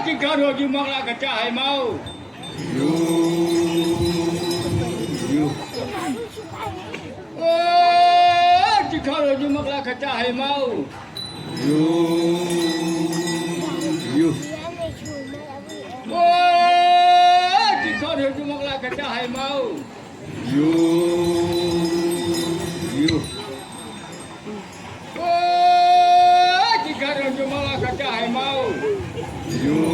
กินข้าวโดดอยู่มองละกระจายเมาอยู่โอ้กินข้าวโดดอยู่มองละกระจายเมาอยู่โอ้กินข้าวโดดอยู่มองละกระจายเมาอยู่โอ้กินข้าวโดดอยู่มองละกระจายเมาอยู่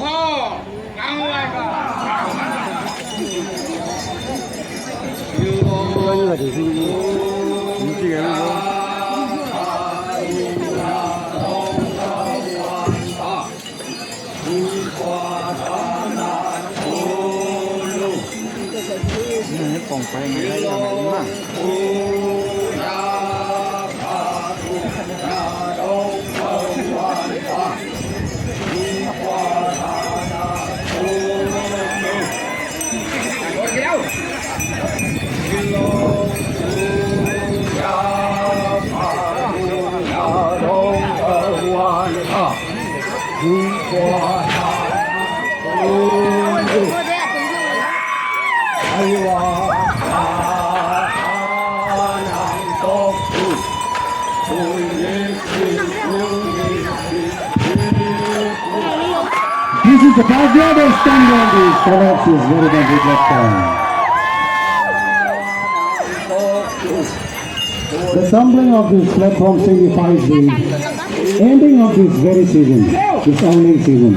โอ้กังไว้ก่อนอยู่ปองไปไงได้ยังไงบ้าง This is the Bhagavad standing on the collapse is very much reflected. The tumbling of this platform signifies the ending of this very season, this Aoleang season.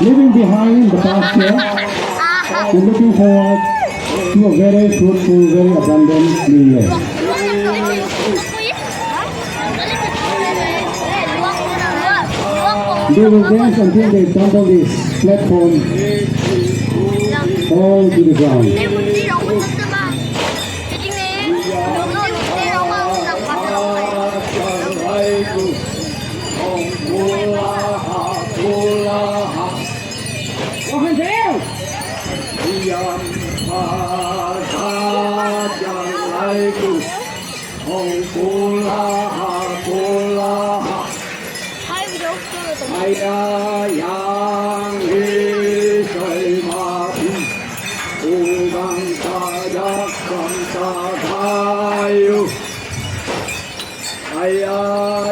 Leaving behind the past year, we're looking forward to a very fruitful, very abundant new year. They will dance until they tumble this platform all to the ground. Aoleang isay mati ugang sadakang tayo Aoleang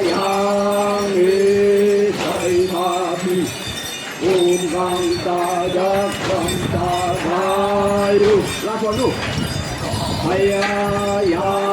isay mati ugang sadakang tayo Last one, go Aoleang